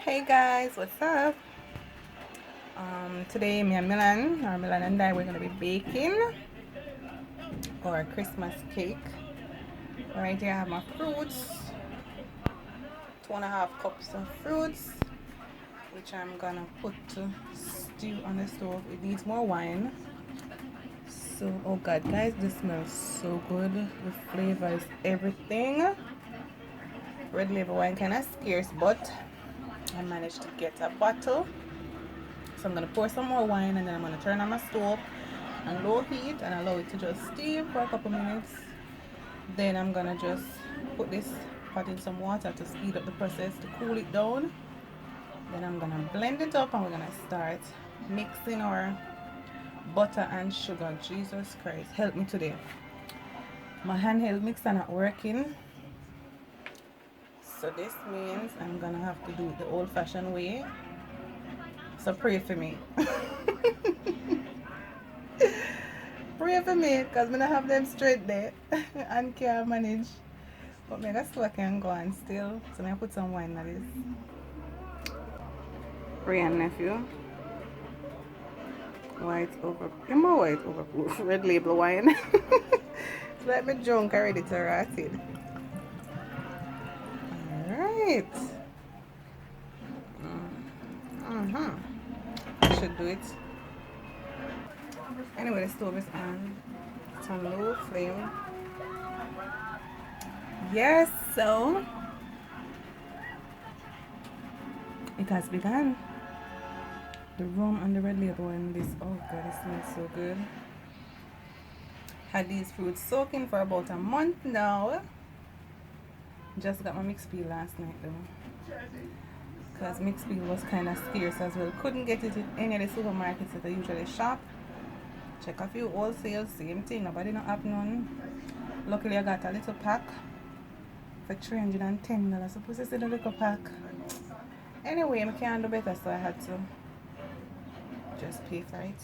Hey guys, what's up? Today me and Milan and I, we're gonna be baking our Christmas cake. Right here I have my fruits, 2.5 cups of fruits, which I'm gonna put to stew on the stove. It needs more wine. So, oh god, guys, this smells so good. The flavor is everything. Red label wine kind of scarce, but I managed to get a bottle. So I'm gonna pour some more wine and then I'm gonna turn on my stove on low heat and allow it to just steam for a couple minutes. Then I'm gonna just put this pot in some water to speed up the process to cool it down. Then I'm gonna blend it up and we're gonna start mixing our butter and sugar. Jesus Christ, help me today. My handheld mixer not working. So this means I'm gonna have to do it the old-fashioned way. So pray for me. Pray for me, because I don't have them straight there and can't manage. But me that's what I can go on still. So I put some wine in this. Pray and nephew. White over white overproof. Red label wine. It's like me drunk already to rot it. Alright. Should do it. Anyway, the stove is on. It's on low flame. Yes, so it has begun. The rum and the red label in this. Oh god, it smells so good. Had these fruits soaking for about a month now. Just got my mixed peel last night though, because mixed peel was kind of scarce as well. Couldn't get it in any of the supermarkets that I usually shop. Check a few wholesale, same thing, nobody not have none. Luckily I got a little pack for $310. Supposed to see the little pack. Anyway, I can't do better, so I had to just pay for it.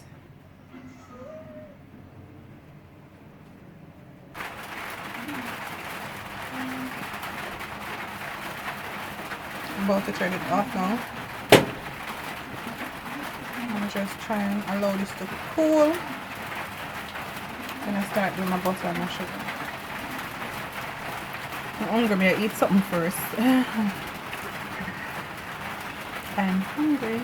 I'm about to turn it off now. I'm just trying to allow this to cool. Then I start doing my butter and my sugar. I'm hungry, I eat something first. I'm hungry.